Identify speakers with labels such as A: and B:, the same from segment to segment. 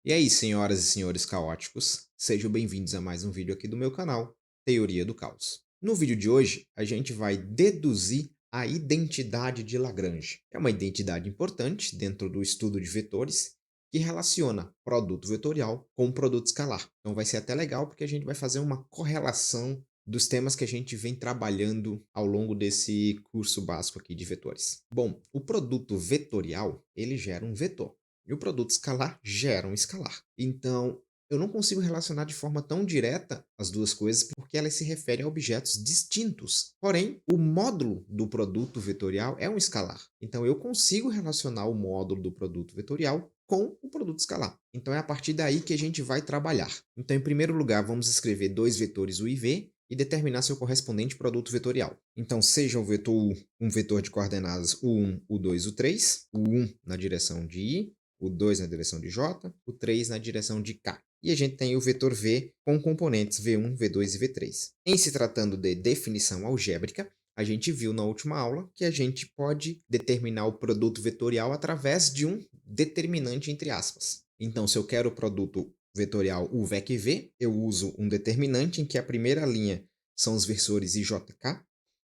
A: E aí, senhoras e senhores caóticos, sejam bem-vindos a mais um vídeo aqui do meu canal, Teoria do Caos. No vídeo de hoje, a gente vai deduzir a identidade de Lagrange. É uma identidade importante dentro do estudo de vetores que relaciona produto vetorial com produto escalar. Então vai ser até legal porque a gente vai fazer uma correlação dos temas que a gente vem trabalhando ao longo desse curso básico aqui de vetores. Bom, o produto vetorial, ele gera um vetor. E o produto escalar gera um escalar. Então, eu não consigo relacionar de forma tão direta as duas coisas porque elas se referem a objetos distintos. Porém, o módulo do produto vetorial é um escalar. Então, eu consigo relacionar o módulo do produto vetorial com o produto escalar. Então, é a partir daí que a gente vai trabalhar. Então, em primeiro lugar, vamos escrever dois vetores U e V e determinar seu correspondente produto vetorial. Então, seja o vetor U um vetor de coordenadas U1, U2, U3, U1 na direção de I, o 2 na direção de J, o 3 na direção de K. E a gente tem o vetor V com componentes V1, V2 e V3. Em se tratando de definição algébrica, a gente viu na última aula que a gente pode determinar o produto vetorial através de um determinante entre aspas. Então, se eu quero o produto vetorial UVEC-V, eu uso um determinante em que a primeira linha são os versores IJK,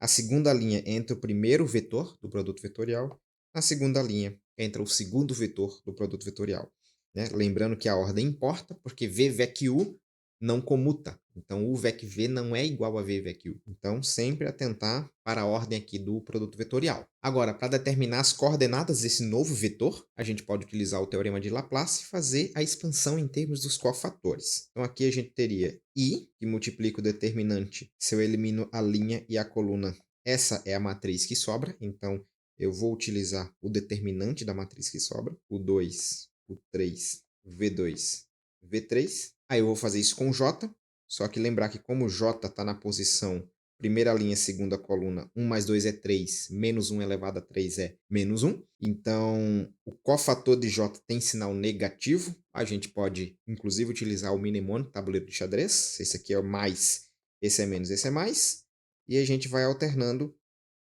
A: a segunda linha entra o primeiro vetor do produto vetorial, na segunda linha entra o segundo vetor do produto vetorial. Né? Lembrando que a ordem importa, porque V VEC U não comuta. Então, U VEC V não é igual a V VEC U. Então, sempre atentar para a ordem aqui do produto vetorial. Agora, para determinar as coordenadas desse novo vetor, a gente pode utilizar o teorema de Laplace e fazer a expansão em termos dos cofatores. Então, aqui a gente teria I, que multiplica o determinante se eu elimino a linha e a coluna. Essa é a matriz que sobra, então eu vou utilizar o determinante da matriz que sobra, o 2, o 3, V2, V3. Aí eu vou fazer isso com J, só que lembrar que como J está na posição primeira linha, segunda coluna, 1 mais 2 é 3, menos 1 elevado a 3 é menos 1. Então, o cofator de J tem sinal negativo. A gente pode, inclusive, utilizar o mnemônico, tabuleiro de xadrez. Esse aqui é mais, esse é menos, esse é mais. E a gente vai alternando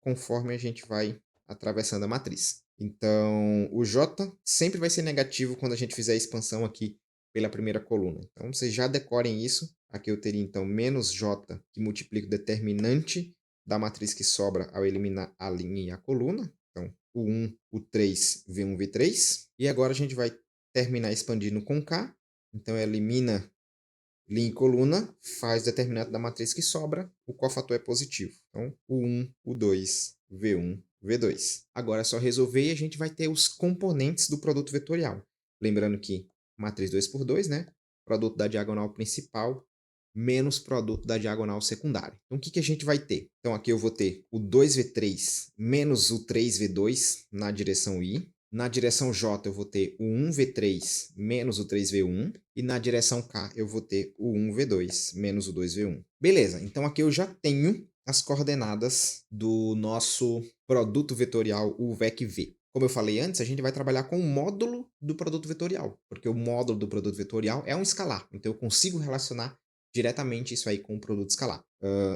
A: conforme a gente vai atravessando a matriz. Então, o J sempre vai ser negativo quando a gente fizer a expansão aqui pela primeira coluna. Então, vocês já decorem isso. Aqui eu teria, então, menos J, que multiplica o determinante da matriz que sobra ao eliminar a linha e a coluna. Então, o 1, o 3, V1, V3. E agora a gente vai terminar expandindo com K. Então, elimina linha e coluna, faz o determinante da matriz que sobra, o cofator é positivo. Então, o 1, o 2, V1, V2. Agora é só resolver e a gente vai ter os componentes do produto vetorial. Lembrando que matriz 2 por 2, né? Produto da diagonal principal menos produto da diagonal secundária. Então, o que a gente vai ter? Então, aqui eu vou ter o 2V3 menos o 3V2 na direção I. Na direção J, eu vou ter o 1V3 menos o 3V1. E na direção K, eu vou ter o 1V2 menos o 2V1. Beleza, então aqui eu já tenho as coordenadas do nosso produto vetorial, o VEC-V. Como eu falei antes, a gente vai trabalhar com o módulo do produto vetorial, porque o módulo do produto vetorial é um escalar. Então, eu consigo relacionar diretamente isso aí com o produto escalar.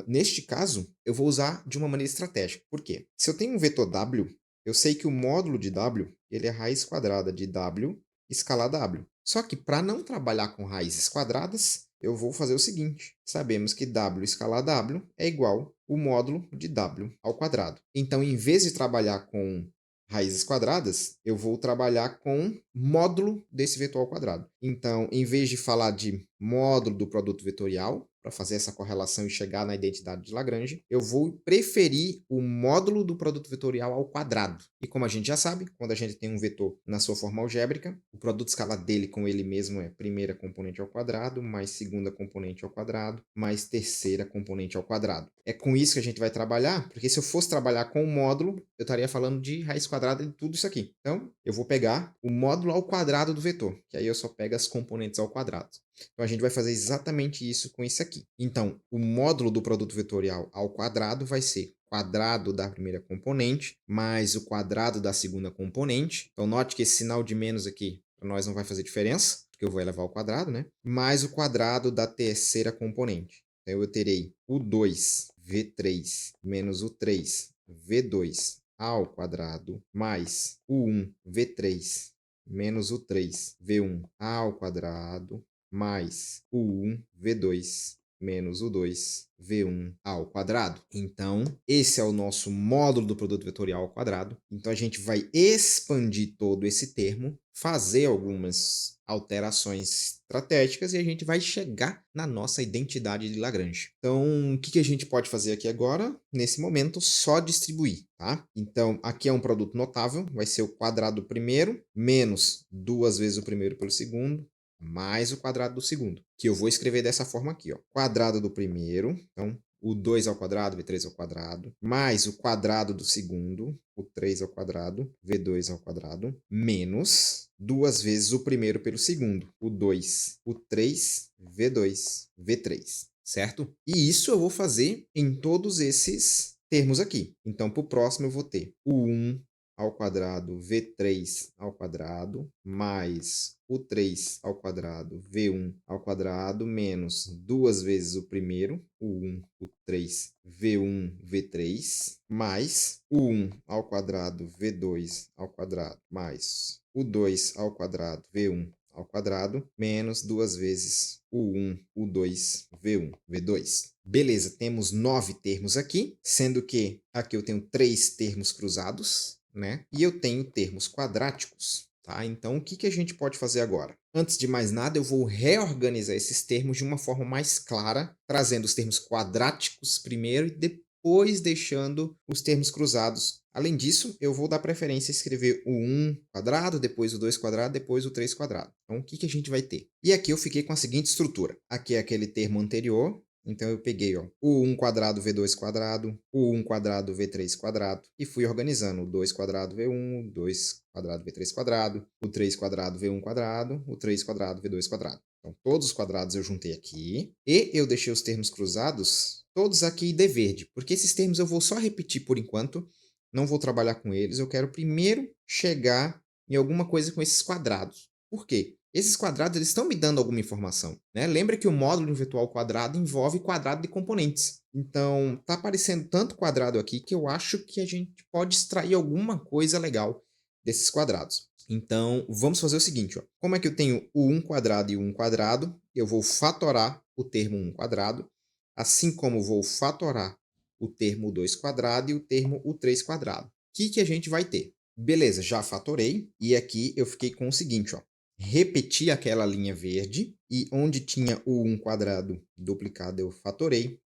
A: Neste caso, eu vou usar de uma maneira estratégica. Por quê? Se eu tenho um vetor W, eu sei que o módulo de W ele é raiz quadrada de W escalar W. Só que para não trabalhar com raízes quadradas, eu vou fazer o seguinte. Sabemos que W escalar W é igual o módulo de W ao quadrado. Então, em vez de trabalhar com raízes quadradas, eu vou trabalhar com módulo desse vetor ao quadrado. Então, em vez de falar de módulo do produto vetorial, para fazer essa correlação e chegar na identidade de Lagrange, eu vou preferir o módulo do produto vetorial ao quadrado. E como a gente já sabe, quando a gente tem um vetor na sua forma algébrica, o produto escalar dele com ele mesmo é primeira componente ao quadrado, mais segunda componente ao quadrado, mais terceira componente ao quadrado. É com isso que a gente vai trabalhar, porque se eu fosse trabalhar com o módulo, eu estaria falando de raiz quadrada de tudo isso aqui. Então, eu vou pegar o módulo ao quadrado do vetor, que aí eu só pego as componentes ao quadrado. Então, a gente vai fazer exatamente isso com isso aqui. Então, o módulo do produto vetorial ao quadrado vai ser quadrado da primeira componente mais o quadrado da segunda componente. Então, note que esse sinal de menos aqui para nós não vai fazer diferença, porque eu vou elevar ao quadrado, né? Mais o quadrado da terceira componente. Então, eu terei o 2V3 menos o 3V2 ao quadrado mais o 1V3 menos o 3, V1 ao quadrado, mais o 1, V2, menos o 2, V1 ao quadrado. Então, esse é o nosso módulo do produto vetorial ao quadrado. Então, a gente vai expandir todo esse termo, fazer algumas alterações estratégicas e a gente vai chegar na nossa identidade de Lagrange. Então, o que a gente pode fazer aqui agora? Nesse momento, só distribuir, tá? Então, aqui é um produto notável, vai ser o quadrado do primeiro, menos duas vezes o primeiro pelo segundo, mais o quadrado do segundo, que eu vou escrever dessa forma aqui, ó. Quadrado do primeiro, então, o 2 ao quadrado, V3 ao quadrado, mais o quadrado do segundo, o 3 ao quadrado, V2 ao quadrado, menos duas vezes o primeiro pelo segundo, o 2, o 3, V2, V3, certo? E isso eu vou fazer em todos esses termos aqui. Então, para o próximo eu vou ter o 1 ao quadrado V3 ao quadrado, mais o 3 ao quadrado V1 ao quadrado, menos duas vezes o primeiro, o 1, o 3, V1, V3, mais o 1 ao quadrado V2 ao quadrado, mais o 2 ao quadrado V1 ao quadrado, menos duas vezes o 1, o 2, V1, V2. Beleza, temos 9 termos aqui, sendo que aqui eu tenho 3 termos cruzados, né? E eu tenho termos quadráticos, tá? Então, o que a gente pode fazer agora? Antes de mais nada, eu vou reorganizar esses termos de uma forma mais clara, trazendo os termos quadráticos primeiro e depois deixando os termos cruzados. Além disso, eu vou dar preferência a escrever o 1 quadrado, depois o 2 quadrado, depois o 3 quadrado. Então, o que a gente vai ter? E aqui eu fiquei com a seguinte estrutura. Aqui é aquele termo anterior, então, eu peguei ó, o 1 quadrado V2 quadrado, o 1 quadrado V3 quadrado e fui organizando o 2 quadrado V1, o 2 quadrado V3 quadrado, o 3 quadrado V1 quadrado, o 3 quadrado V2 quadrado. Então, todos os quadrados eu juntei aqui e eu deixei os termos cruzados todos aqui de verde, porque esses termos eu vou só repetir por enquanto, não vou trabalhar com eles, eu quero primeiro chegar em alguma coisa com esses quadrados. Por quê? Esses quadrados eles estão me dando alguma informação, né? Lembra que o módulo virtual quadrado envolve quadrado de componentes. Então, está aparecendo tanto quadrado aqui que eu acho que a gente pode extrair alguma coisa legal desses quadrados. Então, vamos fazer o seguinte, ó. Como é que eu tenho o 1 quadrado e o 1 quadrado? Eu vou fatorar o termo 1 quadrado, assim como vou fatorar o termo 2 quadrado e o termo o 3 quadrado. O que a gente vai ter? Beleza, já fatorei e aqui eu fiquei com o seguinte, ó. Repeti aquela linha verde e onde tinha o 1 quadrado duplicado eu fatorei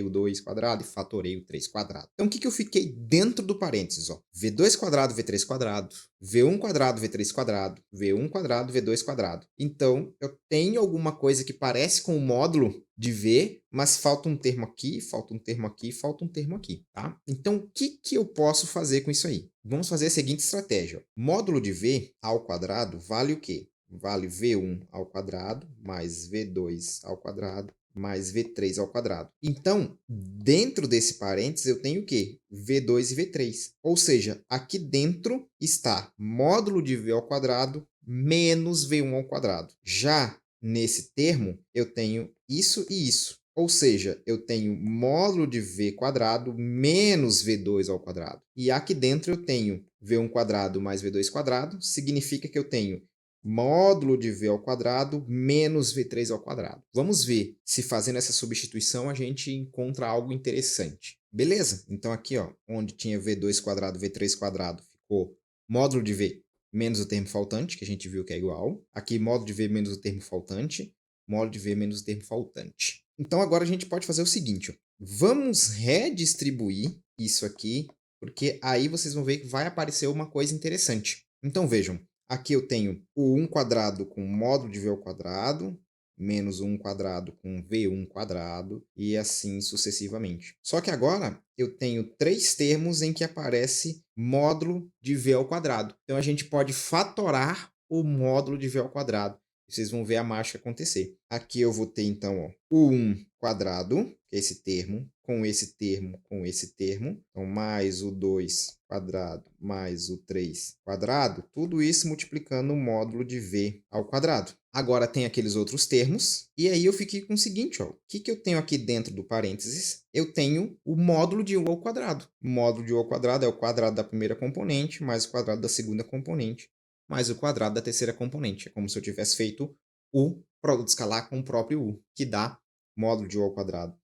A: o 2 quadrado e fatorei o 3 quadrado. Então, o que eu fiquei dentro do parênteses? Ó? V2 quadrado, V3 quadrado, V1 quadrado, V3 quadrado, V1 quadrado, V2 quadrado. Então, eu tenho alguma coisa que parece com o módulo de V, mas falta um termo aqui, falta um termo aqui, falta um termo aqui, tá? Então, o que eu posso fazer com isso aí? Vamos fazer a seguinte estratégia. Módulo de V ao quadrado vale o quê? Vale V1 ao quadrado mais V2 ao quadrado mais V3 ao quadrado. Então, dentro desse parênteses, eu tenho o quê? V2 e V3. Ou seja, aqui dentro está módulo de V ao quadrado menos V1 ao quadrado. Já nesse termo, eu tenho isso e isso. Ou seja, eu tenho módulo de V quadrado menos V2 ao quadrado. E aqui dentro eu tenho V1 quadrado mais V2 quadrado, significa que eu tenho módulo de V ao quadrado menos V3 ao quadrado. Vamos ver se fazendo essa substituição a gente encontra algo interessante. Beleza? Então aqui, ó, onde tinha V2 quadrado, V3 quadrado, ficou módulo de V menos o termo faltante, que a gente viu que é igual. Aqui, módulo de V menos o termo faltante, módulo de V menos o termo faltante. Então agora a gente pode fazer o seguinte, ó. Vamos redistribuir isso aqui, porque aí vocês vão ver que vai aparecer uma coisa interessante. Então vejam, aqui eu tenho o 1 quadrado com módulo de V ao quadrado, menos o 1 quadrado com V1 quadrado, e assim sucessivamente. Só que agora eu tenho 3 termos em que aparece módulo de V ao quadrado. Então a gente pode fatorar o módulo de V ao quadrado. Vocês vão ver a mágica acontecer. Aqui eu vou ter, então, ó, o 1 quadrado, que é esse termo, com esse termo, com esse termo. Então, mais o 2 quadrado, mais o 3 quadrado. Tudo isso multiplicando o módulo de V ao quadrado. Agora tem aqueles outros termos. E aí eu fiquei com o seguinte, ó. O que eu tenho aqui dentro do parênteses? Eu tenho o módulo de U ao quadrado. O módulo de U ao quadrado é o quadrado da primeira componente mais o quadrado da segunda componente mais o quadrado da terceira componente. É como se eu tivesse feito o produto escalar com o próprio u, que dá módulo de u ao quadrado.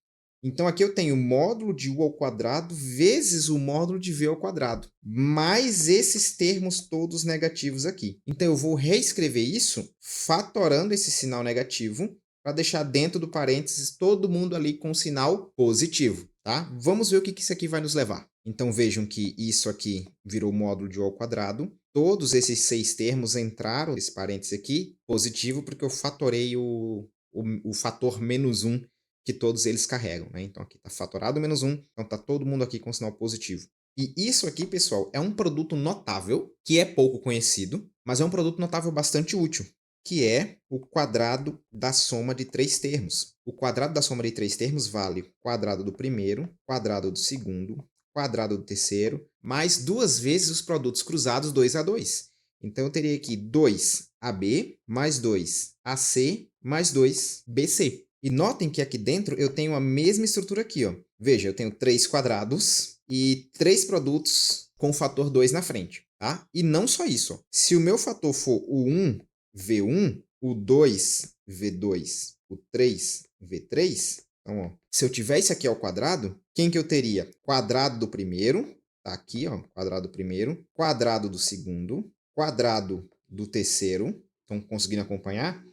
A: Então, aqui eu tenho o módulo de u ao quadrado vezes o módulo de v ao quadrado, mais esses termos todos negativos aqui. Então, eu vou reescrever isso fatorando esse sinal negativo para deixar dentro do parênteses todo mundo ali com sinal positivo, tá? Vamos ver o que isso aqui vai nos levar. Então, vejam que isso aqui virou módulo de u ao quadrado. Todos esses 6 termos entraram nesse parênteses aqui, positivo, porque eu fatorei o fator menos 1 que todos eles carregam, né? Então, aqui está fatorado menos 1, então está todo mundo aqui com sinal positivo. E isso aqui, pessoal, é um produto notável, que é pouco conhecido, mas é um produto notável bastante útil, que é o quadrado da soma de 3 termos. O quadrado da soma de 3 termos vale quadrado do primeiro, quadrado do segundo, quadrado do terceiro, mais 2 vezes os produtos cruzados 2 a 2. Então, eu teria aqui 2AB mais 2AC mais 2BC. E notem que aqui dentro eu tenho a mesma estrutura aqui, ó. Veja, eu tenho 3 quadrados e 3 produtos com o fator 2 na frente, tá? E não só isso, ó. Se o meu fator for o 1, V1, o 2, V2, o 3, V3, então, ó, se eu tiver isso aqui ao quadrado, quem que eu teria? Quadrado do primeiro, tá aqui, ó, quadrado do primeiro, quadrado do segundo, quadrado do terceiro, estão conseguindo acompanhar?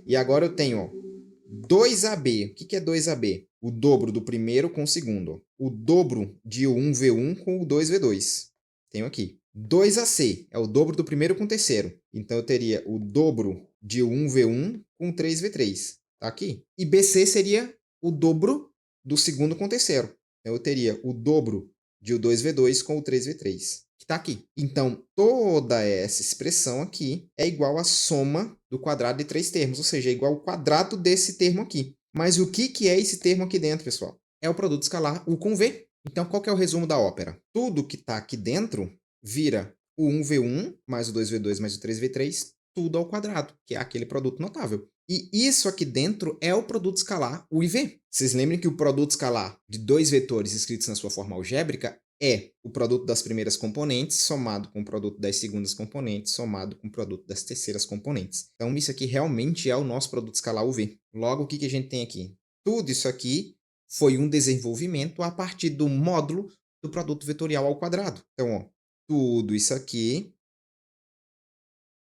A: E agora eu tenho, ó, 2AB. O que é 2AB? O dobro do primeiro com o segundo. O dobro de 1V1 com o 2V2. Tenho aqui. 2AC é o dobro do primeiro com o terceiro. Então, eu teria o dobro de 1V1 com 3V3. Tá aqui. E BC seria o dobro do segundo com o terceiro. Então, eu teria o dobro de o 2V2 com o 3V3, que está aqui. Então, toda essa expressão aqui é igual à soma do quadrado de 3 termos, ou seja, é igual ao quadrado desse termo aqui. Mas o que é esse termo aqui dentro, pessoal? É o produto escalar U com V. Então, qual que é o resumo da ópera? Tudo que está aqui dentro vira o 1V1 mais o 2V2 mais o 3V3, tudo ao quadrado, que é aquele produto notável. E isso aqui dentro é o produto escalar U e V. Vocês lembram que o produto escalar de 2 vetores escritos na sua forma algébrica é o produto das primeiras componentes somado com o produto das segundas componentes somado com o produto das terceiras componentes. Então, isso aqui realmente é o nosso produto escalar UV. Logo, o que a gente tem aqui? Tudo isso aqui foi um desenvolvimento a partir do módulo do produto vetorial ao quadrado. Então, ó, tudo isso aqui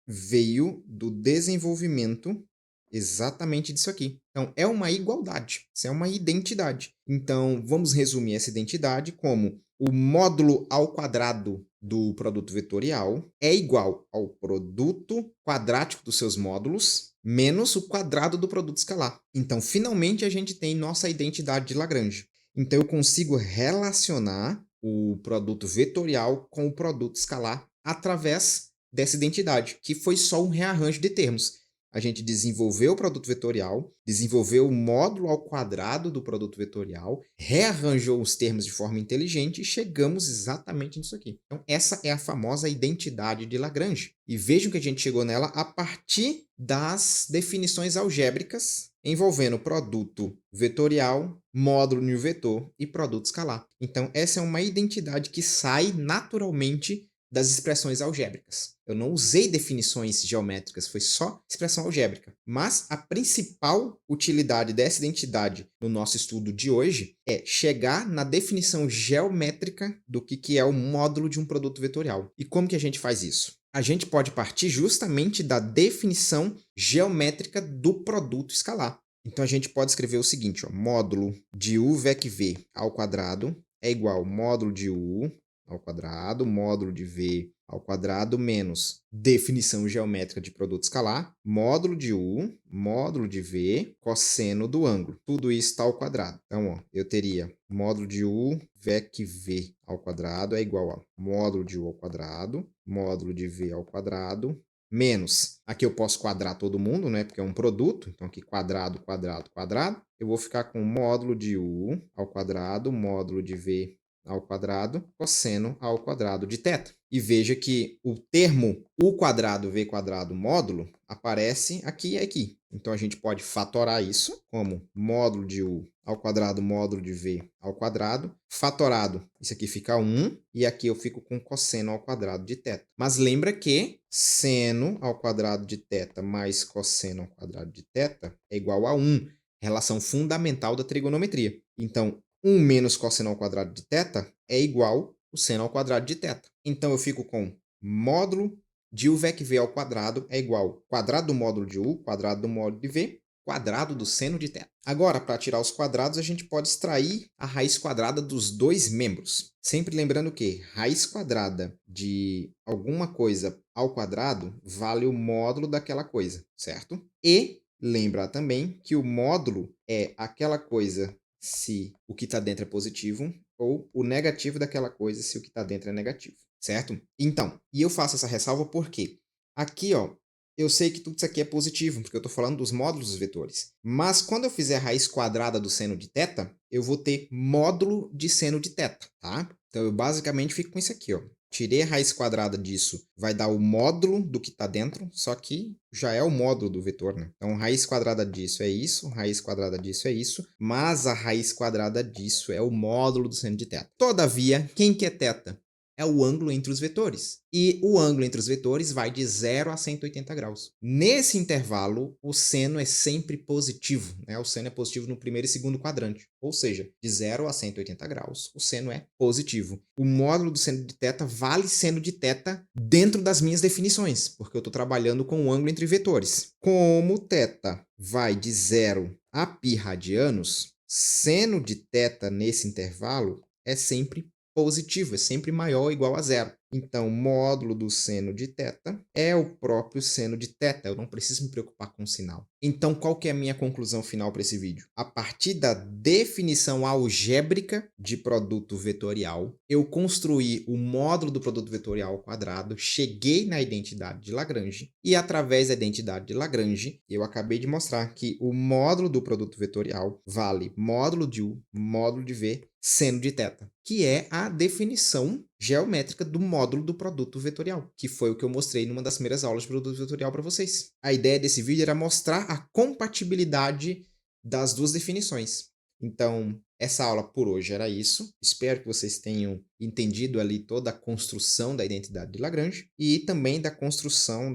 A: veio do desenvolvimento exatamente disso aqui. Então, é uma igualdade, isso é uma identidade. Então, vamos resumir essa identidade como o módulo ao quadrado do produto vetorial é igual ao produto quadrático dos seus módulos menos o quadrado do produto escalar. Então, finalmente, a gente tem nossa identidade de Lagrange. Então, eu consigo relacionar o produto vetorial com o produto escalar através dessa identidade, que foi só um rearranjo de termos. A gente desenvolveu o produto vetorial, desenvolveu o módulo ao quadrado do produto vetorial, rearranjou os termos de forma inteligente e chegamos exatamente nisso aqui. Então, essa é a famosa identidade de Lagrange. E vejam que a gente chegou nela a partir das definições algébricas envolvendo produto vetorial, módulo de um vetor e produto escalar. Então, essa é uma identidade que sai naturalmente das expressões algébricas. Eu não usei definições geométricas, foi só expressão algébrica. Mas a principal utilidade dessa identidade no nosso estudo de hoje é chegar na definição geométrica do que é o módulo de um produto vetorial. E como que a gente faz isso? A gente pode partir justamente da definição geométrica do produto escalar. Então, a gente pode escrever o seguinte, ó, módulo de u vec v ao quadrado é igual ao módulo de u ao quadrado, módulo de v ao quadrado, menos definição geométrica de produto escalar, módulo de u, módulo de v, cosseno do ângulo. Tudo isso está ao quadrado. Então, ó, eu teria módulo de u vec v ao quadrado é igual a módulo de u ao quadrado, módulo de v ao quadrado, menos, aqui eu posso quadrar todo mundo, né, porque é um produto, então aqui quadrado, quadrado, quadrado, eu vou ficar com módulo de u ao quadrado, módulo de v ao quadrado, cosseno ao quadrado de θ. E veja que o termo u quadrado v quadrado módulo aparece aqui e aqui. Então, a gente pode fatorar isso como módulo de u ao quadrado módulo de v ao quadrado. Fatorado, isso aqui fica 1, e aqui eu fico com cosseno ao quadrado de θ. Mas lembra que seno ao quadrado de θ mais cosseno ao quadrado de θ é igual a 1, relação fundamental da trigonometria. Então, 1 menos cosseno ao quadrado de θ é igual ao seno ao quadrado de θ. Então, eu fico com módulo de u vec v ao quadrado é igual quadrado do módulo de u, quadrado do módulo de v, quadrado do seno de θ. Agora, para tirar os quadrados, a gente pode extrair a raiz quadrada dos dois membros. Sempre lembrando que raiz quadrada de alguma coisa ao quadrado vale o módulo daquela coisa, certo? E lembrar também que o módulo é aquela coisa se o que está dentro é positivo ou o negativo daquela coisa se o que está dentro é negativo, certo? Então, e eu faço essa ressalva porque aqui, ó, eu sei que tudo isso aqui é positivo, porque eu estou falando dos módulos dos vetores. Mas quando eu fizer a raiz quadrada do seno de θ, eu vou ter módulo de seno de θ, tá? Então, eu basicamente fico com isso aqui, ó. Tirei a raiz quadrada disso, vai dar o módulo do que está dentro, só que já é o módulo do vetor, né? Então, raiz quadrada disso é isso, raiz quadrada disso é isso, mas a raiz quadrada disso é o módulo do seno de θ. Todavia, quem que é θ? É o ângulo entre os vetores. E o ângulo entre os vetores vai de 0 a 180 graus. Nesse intervalo, o seno é sempre positivo, né? O seno é positivo no primeiro e segundo quadrante. Ou seja, de 0 a 180 graus, o seno é positivo. O módulo do seno de θ vale seno de θ dentro das minhas definições, porque eu estou trabalhando com o ângulo entre vetores. Como θ vai de 0 a π radianos, seno de θ nesse intervalo é sempre positivo, é sempre maior ou igual a zero. Então, módulo do seno de θ é o próprio seno de θ. Eu não preciso me preocupar com o sinal. Então, qual que é a minha conclusão final para esse vídeo? A partir da definição algébrica de produto vetorial, eu construí o módulo do produto vetorial ao quadrado, cheguei na identidade de Lagrange, e através da identidade de Lagrange, eu acabei de mostrar que o módulo do produto vetorial vale módulo de u, módulo de v, seno de θ, que é a definição geométrica do módulo do produto vetorial, que foi o que eu mostrei numa das primeiras aulas de produto vetorial para vocês. A ideia desse vídeo era mostrar a compatibilidade das duas definições. Então, essa aula por hoje era isso. Espero que vocês tenham entendido ali toda a construção da identidade de Lagrange e também da construção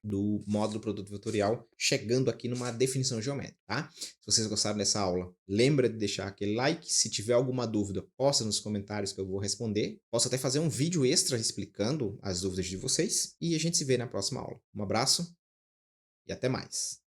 A: do módulo produto vetorial, chegando aqui numa definição geométrica, tá? Se vocês gostaram dessa aula, lembra de deixar aquele like. Se tiver alguma dúvida, posta nos comentários que eu vou responder. Posso até fazer um vídeo extra explicando as dúvidas de vocês. E a gente se vê na próxima aula. Um abraço e até mais.